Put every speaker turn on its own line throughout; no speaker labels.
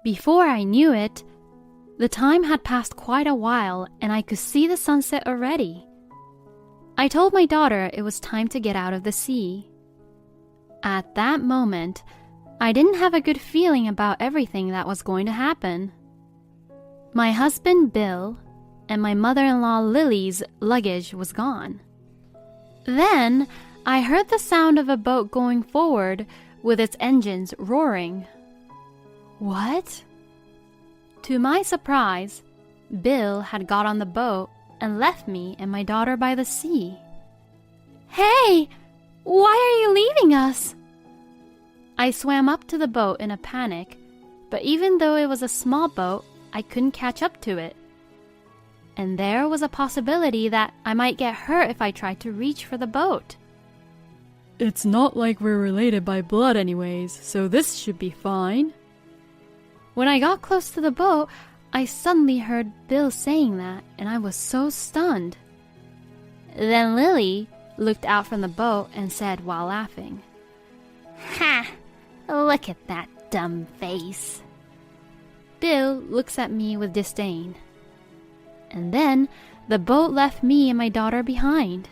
Before I knew it, the time had passed quite a while and I could see the sunset already. I told my daughter it was time to get out of the sea. At that moment, I didn't have a good feeling about everything that was going to happen. My husband, Bill, and my mother-in-law, Lily's luggage was gone. Then, I heard the sound of a boat going forward with its engines roaring. What? To my surprise, Bill had got on the boat and left me and my daughter by the sea. Hey! Why are you leaving us? I swam up to the boat in a panic, but even though it was a small boat, I couldn't catch up to it. And there was a possibility that I might get hurt if I tried to reach for the boat.
It's not like we're related by blood anyways, so this should be fine.
When I got close to the boat, I suddenly heard Bill saying that, and I was so stunned. Then Lily looked out from the boat and said while laughing, "Ha! Look at that dumb face." Bill looks at me with disdain. And then the boat left me and my daughter behind.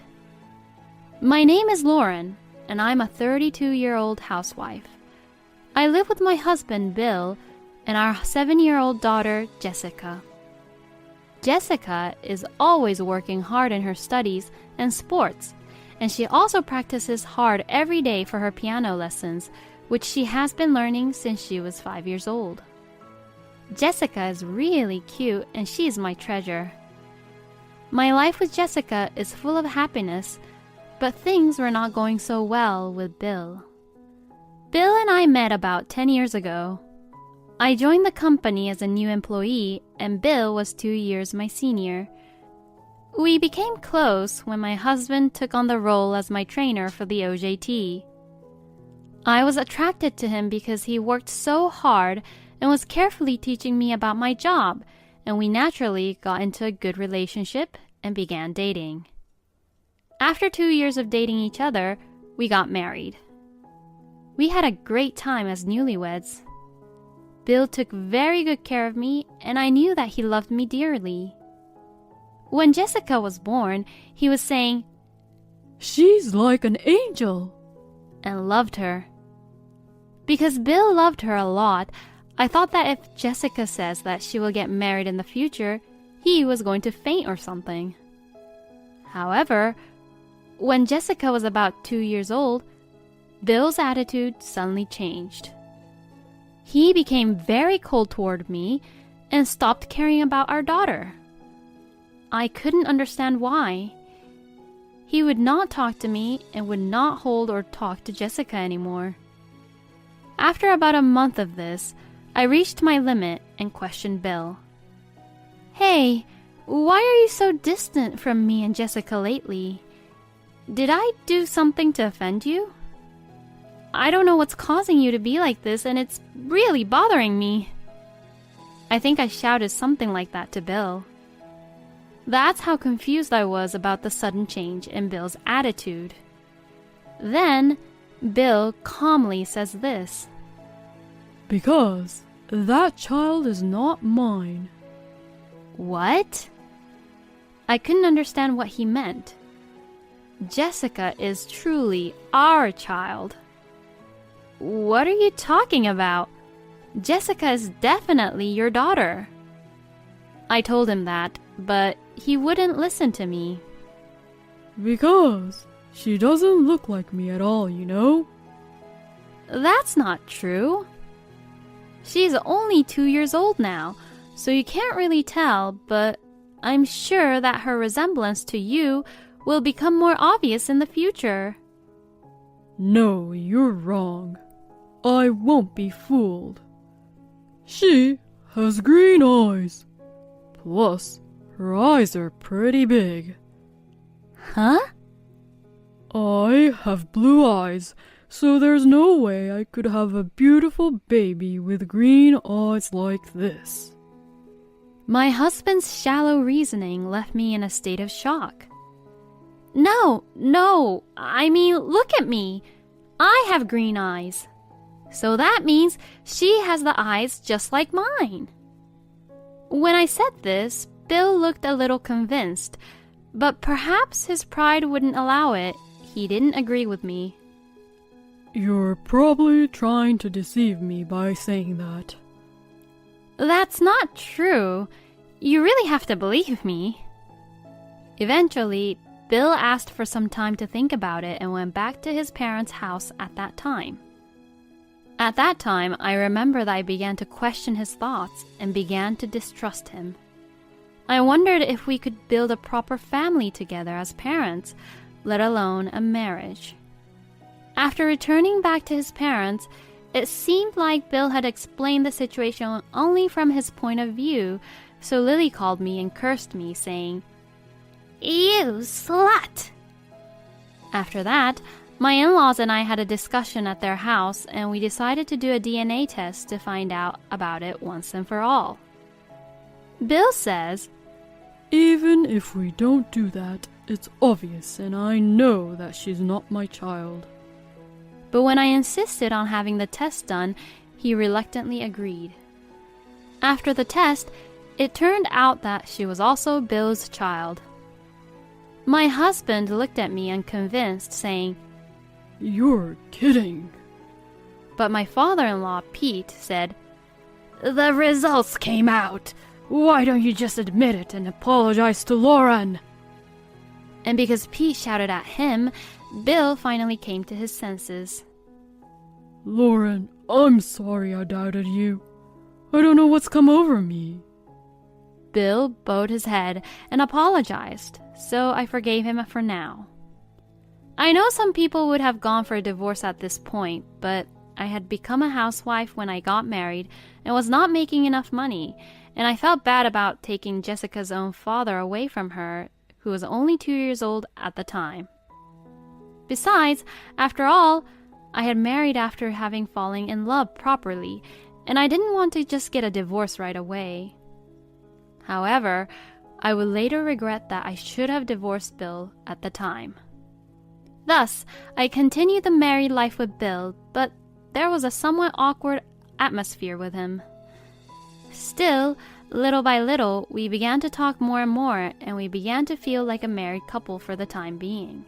My name is Lauren, and I'm a 32-year-old housewife. I live with my husband, Bill, and our 7-year-old daughter, Jessica. Jessica is always working hard in her studies and sports, and she also practices hard every day for her piano lessons, which she has been learning since she was 5 years old. Jessica is really cute, and she is my treasure. My life with Jessica is full of happiness, but things were not going so well with Bill. Bill and I met about 10 years ago. I joined the company as a new employee, and Bill was 2 years my senior. We became close when my husband took on the role as my trainer for the OJT. I was attracted to him because he worked so hard and was carefully teaching me about my job, and we naturally got into a good relationship and began dating. After 2 years of dating each other, we got married. We had a great time as newlyweds. Bill took very good care of me, and I knew that he loved me dearly. When Jessica was born, he was saying,
"She's like an angel,"
and loved her. Because Bill loved her a lot, I thought that if Jessica says that she will get married in the future, he was going to faint or something. However, when Jessica was about 2 years old, Bill's attitude suddenly changed. He became very cold toward me and stopped caring about our daughter. I couldn't understand why. He would not talk to me and would not hold or talk to Jessica anymore. After about a month of this, I reached my limit and questioned Bill. "Hey, why are you so distant from me and Jessica lately? Did I do something to offend you? I don't know what's causing you to be like this, and it's really bothering me." I think I shouted something like that to Bill. That's how confused I was about the sudden change in Bill's attitude. Then, Bill calmly says this.
"Because that child is not mine."
What? I couldn't understand what he meant. Jessica is truly our child. What are you talking about? Jessica is definitely your daughter. I told him that, but he wouldn't listen to me.
"Because she doesn't look like me at all, you know."
That's not true. She's only 2 years old now, so you can't really tell, but I'm sure that her resemblance to you will become more obvious in the future.
"No, you're wrong. I won't be fooled. She has green eyes. Plus, her eyes are pretty big."
Huh?
"I have blue eyes, so there's no way I could have a beautiful baby with green eyes like this."
My husband's shallow reasoning left me in a state of shock. No, I mean, look at me. I have green eyes. So that means she has the eyes just like mine. When I said this, Bill looked a little convinced, but perhaps his pride wouldn't allow it. He didn't agree with me.
You're probably trying to deceive me by saying that.
That's not true. You really have to believe me. Eventually, Bill asked for some time to think about it and went back to his parents' house at that time. At that time, I remember that I began to question his thoughts and began to distrust him. I wondered if we could build a proper family together as parents, let alone a marriage. After returning back to his parents, it seemed like Bill had explained the situation only from his point of view, so Lily called me and cursed me, saying, "You slut!" After that, my in-laws and I had a discussion at their house, and we decided to do a DNA test to find out about it once and for all. Bill says,
Even if we don't do that, it's obvious, and I know that she's not my child.
But when I insisted on having the test done, he reluctantly agreed. After the test, it turned out that she was also Bill's child. My husband looked at me unconvinced, saying,
You're kidding.
But my father-in-law, Pete, said,
The results came out. Why don't you just admit it and apologize to Lauren?
And because Pete shouted at him, Bill finally came to his senses.
Lauren, I'm sorry I doubted you. I don't know what's come over me.
Bill bowed his head and apologized, so I forgave him for now. I know some people would have gone for a divorce at this point, but I had become a housewife when I got married and was not making enough money, and I felt bad about taking Jessica's own father away from her, who was only 2 years old at the time. Besides, after all, I had married after having fallen in love properly, and I didn't want to just get a divorce right away. However, I would later regret that I should have divorced Bill at the time. Thus, I continued the married life with Bill, but there was a somewhat awkward atmosphere with him. Still, little by little, we began to talk more and more, and we began to feel like a married couple for the time being.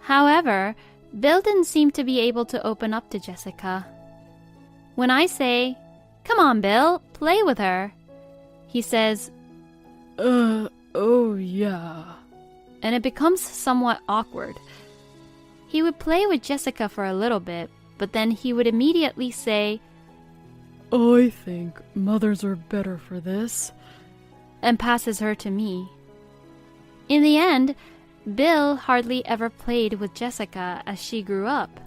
However, Bill didn't seem to be able to open up to Jessica. When I say, "Come on, Bill, play with her," he says,
oh yeah.
And it becomes somewhat awkward. He would play with Jessica for a little bit, but then he would immediately say,
I think mothers are better for this,
and passes her to me. In the end, Bill hardly ever played with Jessica as she grew up.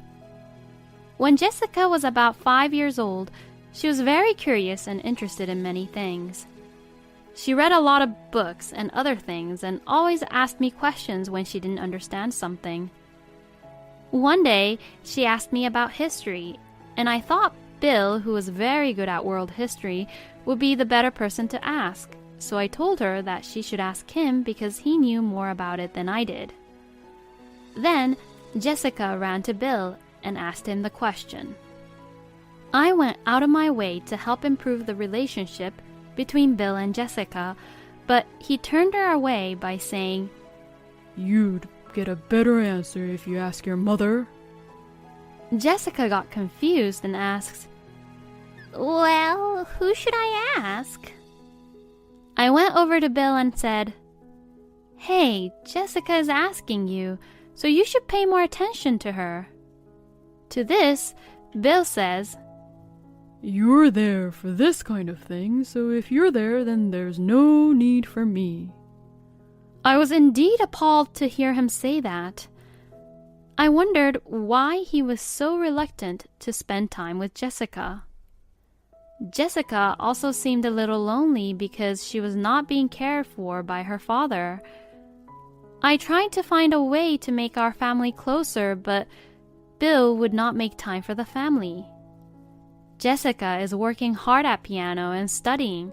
When Jessica was about 5 years old, she was very curious and interested in many things. She read a lot of books and other things and always asked me questions when she didn't understand something. One day, she asked me about history, and I thought Bill, who was very good at world history, would be the better person to ask, so I told her that she should ask him because he knew more about it than I did. Then, Jessica ran to Bill and asked him the question. I went out of my way to help improve the relationship between Bill and Jessica, but he turned her away by saying,
You'd get a better answer if you ask your mother.
Jessica got confused and asked, Well, who should I ask? I went over to Bill and said, Hey, Jessica is asking you, so you should pay more attention to her. To this, Bill says,
You're there for this kind of thing, so if you're there, then there's no need for me.
I was indeed appalled to hear him say that. I wondered why he was so reluctant to spend time with Jessica. Jessica also seemed a little lonely because she was not being cared for by her father. I tried to find a way to make our family closer, but Bill would not make time for the family. Jessica is working hard at piano and studying,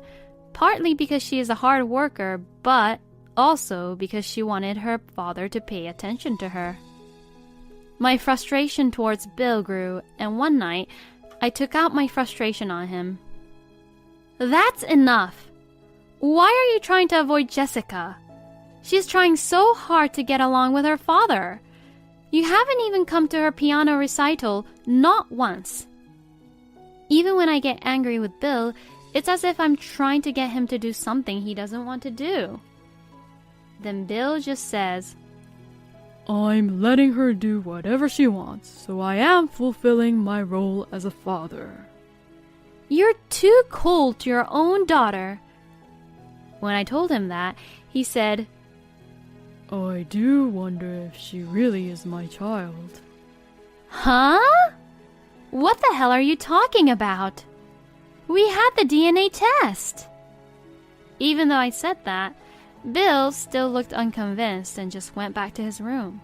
partly because she is a hard worker, but also because she wanted her father to pay attention to her. My frustration towards Bill grew, and one night, I took out my frustration on him. That's enough. Why are you trying to avoid Jessica? She's trying so hard to get along with her father. You haven't even come to her piano recital, not once. Even when I get angry with Bill, it's as if I'm trying to get him to do something he doesn't want to do. Then Bill just says,
I'm letting her do whatever she wants, so I am fulfilling my role as a father.
You're too cold to your own daughter. When I told him that, he said,
I do wonder if she really is my child.
Huh? What the hell are you talking about? We had the DNA test. Even though I said that, Bill still looked unconvinced and just went back to his room.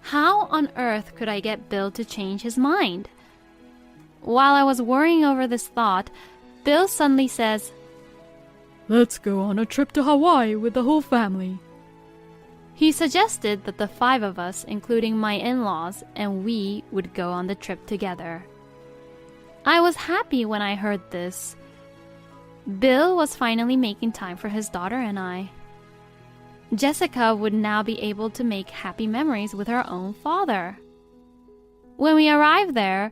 How on earth could I get Bill to change his mind? While I was worrying over this thought, Bill suddenly says,
Let's go on a trip to Hawaii with the whole family.
He suggested that the 5 of us, including my in-laws, and we would go on the trip together. I was happy when I heard this. Bill was finally making time for his daughter and I. Jessica would now be able to make happy memories with her own father. When we arrived there,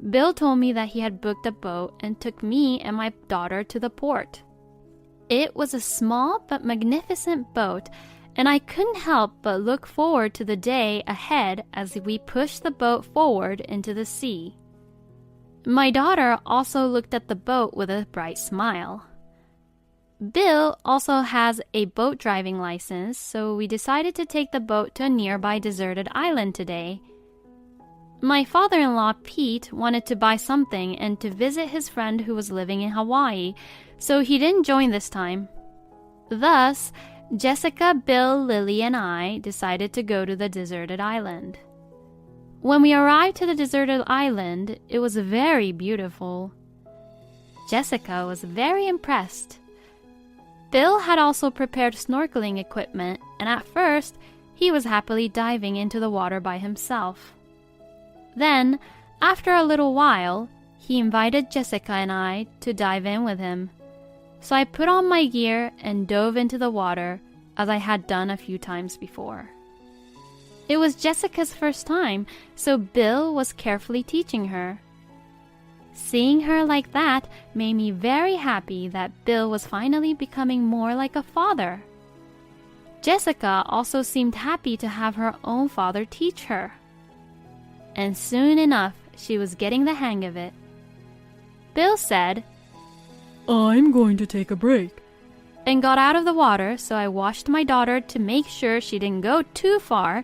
Bill told me that he had booked a boat and took me and my daughter to the port. It was a small but magnificent boat, and I couldn't help but look forward to the day ahead as we pushed the boat forward into the sea. My daughter also looked at the boat with a bright smile. Bill also has a boat driving license, so we decided to take the boat to a nearby deserted island today. My father-in-law, Pete, wanted to buy something and to visit his friend who was living in Hawaii, so he didn't join this time. Thus, Jessica, Bill, Lily, and I decided to go to the deserted island. When we arrived to the deserted island, it was very beautiful. Jessica was very impressed. Bill had also prepared snorkeling equipment, and at first, he was happily diving into the water by himself. Then, after a little while, he invited Jessica and I to dive in with him. So I put on my gear and dove into the water, as I had done a few times before. It was Jessica's first time, so Bill was carefully teaching her. Seeing her like that made me very happy that Bill was finally becoming more like a father. Jessica also seemed happy to have her own father teach her. And soon enough, she was getting the hang of it. Bill said,
I'm going to take a break.
And got out of the water, so I washed my daughter to make sure she didn't go too far,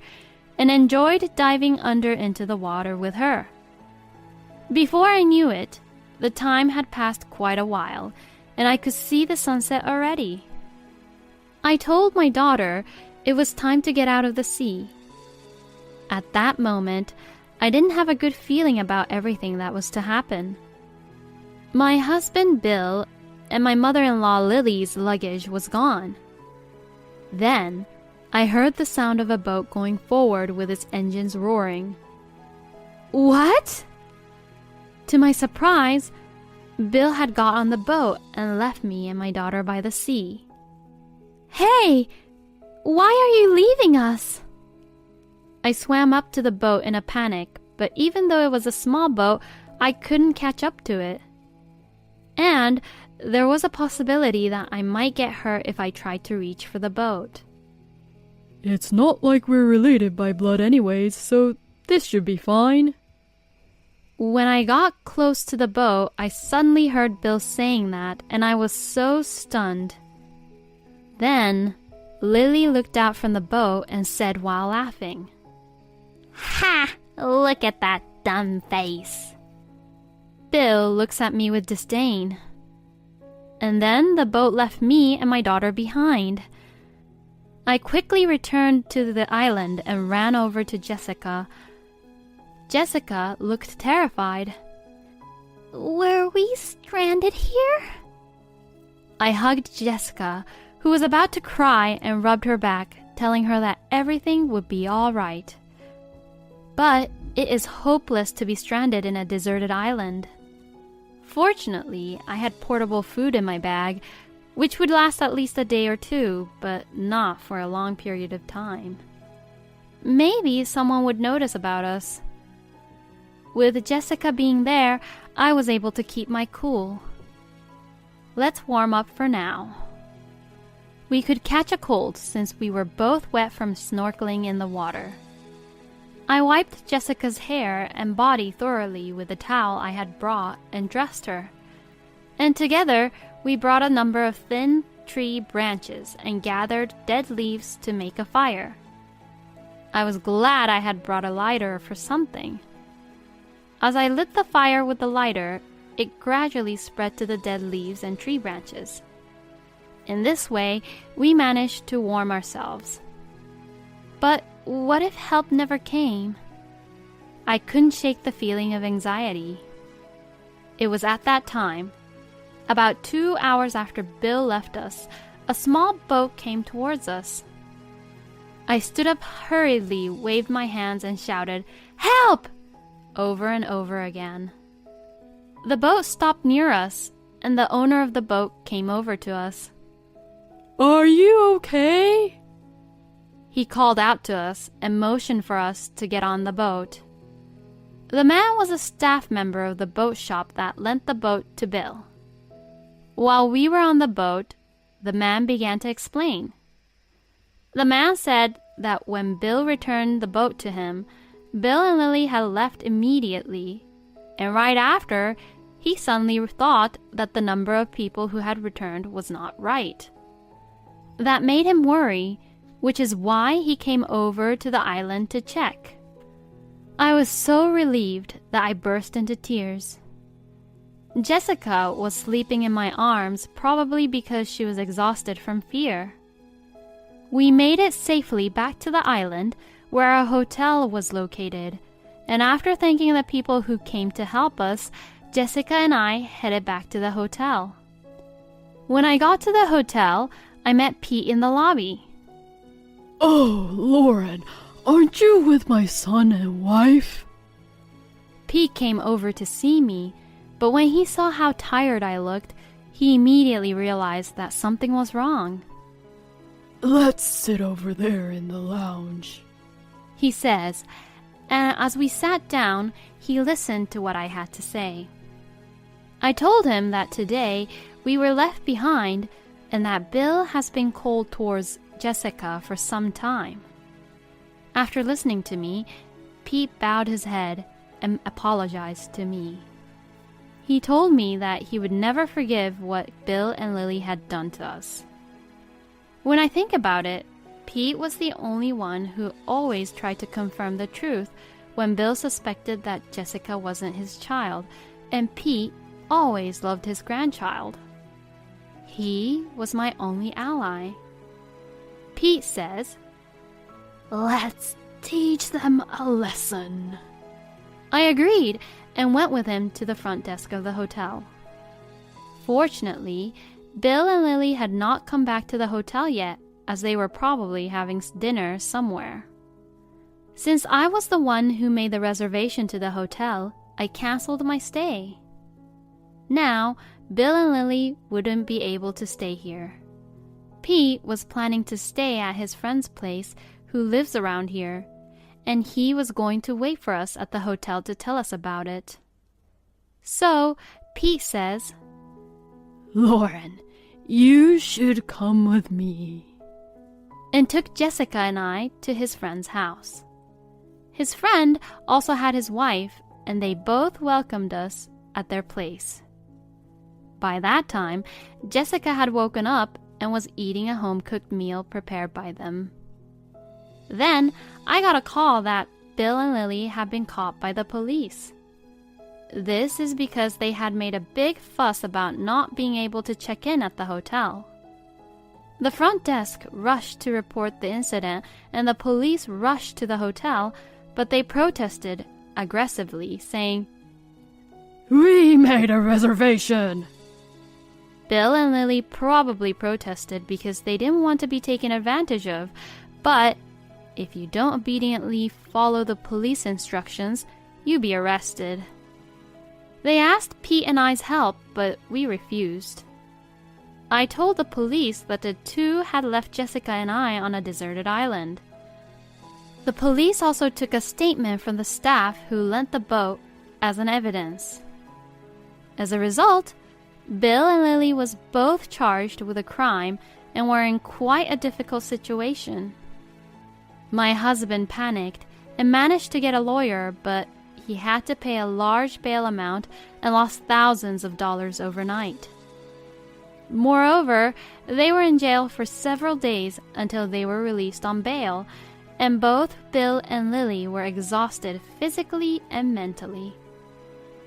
and enjoyed diving under into the water with her. Before I knew it, the time had passed quite a while, and I could see the sunset already. I told my daughter it was time to get out of the sea. At that moment, I didn't have a good feeling about everything that was to happen. My husband Bill and my mother-in-law Lily's luggage was gone. Then, I heard the sound of a boat going forward with its engines roaring. What? To my surprise, Bill had got on the boat and left me and my daughter by the sea. Hey! Why are you leaving us? I swam up to the boat in a panic, but even though it was a small boat, I couldn't catch up to it. And there was a possibility that I might get hurt if I tried to reach for the boat.
It's not like we're related by blood anyways, so this should be fine.
When I got close to the boat, I suddenly heard Bill saying that, and I was so stunned. Then, Lily looked out from the boat and said while laughing, Ha! Look at that dumb face. Bill looks at me with disdain. And then the boat left me and my daughter behind. I quickly returned to the island and ran over to Jessica. Jessica looked terrified. Were we stranded here? I hugged Jessica, who was about to cry, and rubbed her back, telling her that everything would be all right. But It is hopeless to be stranded in a deserted island. Fortunately, I had portable food in my bag, which would last at least a day or two, but not for a long period of time. Maybe someone would notice about us. With Jessica being there, I was able to keep my cool. Let's warm up for now. We could catch a cold since we were both wet from snorkeling in the water. I wiped Jessica's hair and body thoroughly with the towel I had brought and dressed her. And together, we brought a number of thin tree branches and gathered dead leaves to make a fire. I was glad I had brought a lighter for something. As I lit the fire with the lighter, it gradually spread to the dead leaves and tree branches. In this way, we managed to warm ourselves. But what if help never came? I couldn't shake the feeling of anxiety. It was at that time, about 2 hours after Bill left us, a small boat came towards us. I stood up hurriedly, waved my hands, and shouted, "Help!" over and over again. The boat stopped near us, and the owner of the boat came over to us.
Are you okay?
He called out to us and motioned for us to get on the boat. The man was a staff member of the boat shop that lent the boat to Bill. While we were on the boat, the man began to explain. The man said that when Bill returned the boat to him, Bill and Lily had left immediately, and right after, he suddenly thought that the number of people who had returned was not right. That made him worry, which is why he came over to the island to check. I was so relieved that I burst into tears. Jessica was sleeping in my arms, probably because she was exhausted from fear. We made it safely back to the island where our hotel was located, and after thanking the people who came to help us, Jessica and I headed back to the hotel. When I got to the hotel, I met Pete in the lobby.
Oh, Lauren, aren't you with my son and wife?
Pete came over to see me, but when he saw how tired I looked, he immediately realized that something was wrong.
Let's sit over there in the lounge,
he says, and as we sat down, he listened to what I had to say. I told him that today we were left behind and that Bill has been cold towards Jessica for some time. After listening to me, Pete bowed his head and apologized to me. He told me that he would never forgive what Bill and Lily had done to us. When I think about it, Pete was the only one who always tried to confirm the truth when Bill suspected that Jessica wasn't his child, and Pete always loved his grandchild. He was my only ally. Pete says, "Let's teach them a lesson." I agreed and went with him to the front desk of the hotel. Fortunately, Bill and Lily had not come back to the hotel yet, as they were probably having dinner somewhere. Since I was the one who made the reservation to the hotel, I canceled my stay. Now, Bill and Lily wouldn't be able to stay here. Pete was planning to stay at his friend's place who lives around here, and he was going to wait for us at the hotel to tell us about it. So, Pete says,
Lauren, you should come with me,
and took Jessica and I to his friend's house. His friend also had his wife, and they both welcomed us at their place. By that time, Jessica had woken up and was eating a home-cooked meal prepared by them. Then, I got a call that Bill and Lily had been caught by the police. This is because they had made a big fuss about not being able to check in at the hotel. The front desk rushed to report the incident, and the police rushed to the hotel, but they protested aggressively, saying,
"We made a reservation."
Bill and Lily probably protested because they didn't want to be taken advantage of, but if you don't obediently follow the police instructions, you'll be arrested. They asked Pete and I's help, but we refused. I told the police that the two had left Jessica and I on a deserted island. The police also took a statement from the staff who lent the boat as an evidence. As a result, Bill and Lily was both charged with a crime and were in quite a difficult situation. My husband panicked and managed to get a lawyer, but he had to pay a large bail amount and lost thousands of dollars overnight. Moreover, they were in jail for several days until they were released on bail, and both Bill and Lily were exhausted physically and mentally.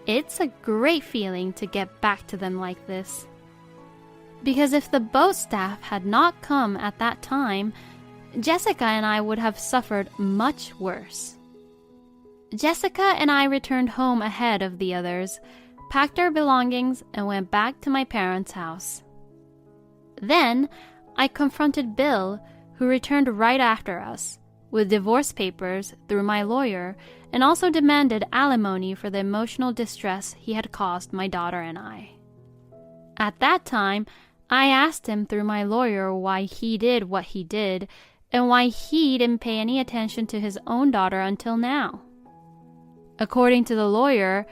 It's a great feeling to get back to them like this. Because if the boat staff had not come at that time, Jessica and I would have suffered much worse. Jessica and I returned home ahead of the others, packed our belongings, and went back to my parents' house. Then, I confronted Bill, who returned right after us, with divorce papers through my lawyer, and also demanded alimony for the emotional distress he had caused my daughter and I. At that time, I asked him through my lawyer why he did what he did, and why he didn't pay any attention to his own daughter until now. According to the lawyer,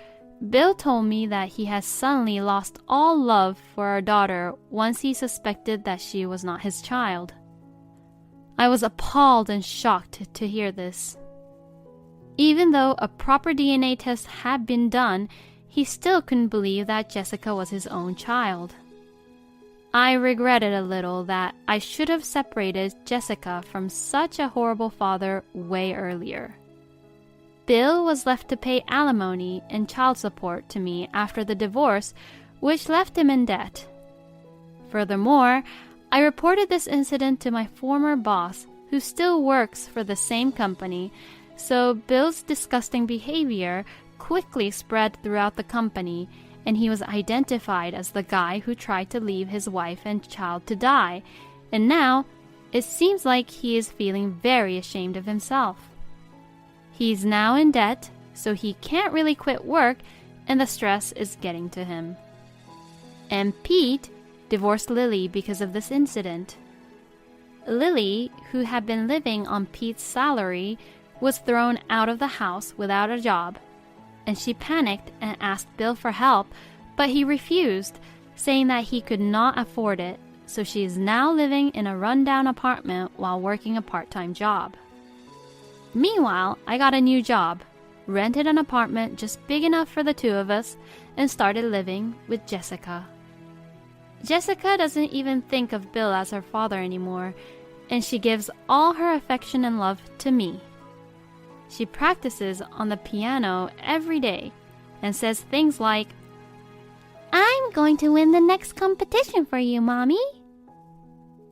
Bill told me that he has suddenly lost all love for our daughter once he suspected that she was not his child. I was appalled and shocked to hear this. Even though a proper DNA test had been done, he still couldn't believe that Jessica was his own child. I regretted a little that I should have separated Jessica from such a horrible father way earlier. Bill was left to pay alimony and child support to me after the divorce, which left him in debt. Furthermore, I reported this incident to my former boss, who still works for the same company, so Bill's disgusting behavior quickly spread throughout the company, and he was identified as the guy who tried to leave his wife and child to die, and now it seems like he is feeling very ashamed of himself. He's now in debt, so he can't really quit work, and the stress is getting to him. And Pete divorced Lily because of this incident. Lily, who had been living on Pete's salary, was thrown out of the house without a job, and she panicked and asked Bill for help, but he refused, saying that he could not afford it, so she is now living in a rundown apartment while working a part-time job. Meanwhile, I got a new job, rented an apartment just big enough for the two of us, and started living with Jessica. Jessica doesn't even think of Bill as her father anymore, and she gives all her affection and love to me. She practices on the piano every day and says things like, "I'm going to win the next competition for you, Mommy."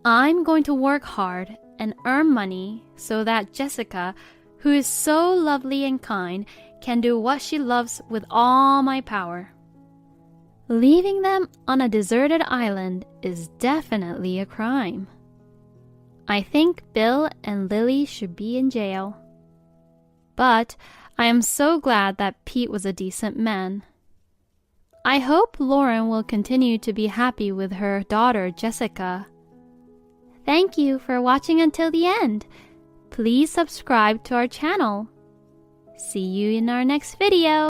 I'm going to work hard and earn money so that Jessica, who is so lovely and kind, can do what she loves with all my power. Leaving them on a deserted island is definitely a crime. I think Bill and Lily should be in jail. But I am so glad that Pete was a decent man. I hope Lauren will continue to be happy with her daughter, Jessica. Thank you for watching until the end. Please subscribe to our channel. See you in our next video.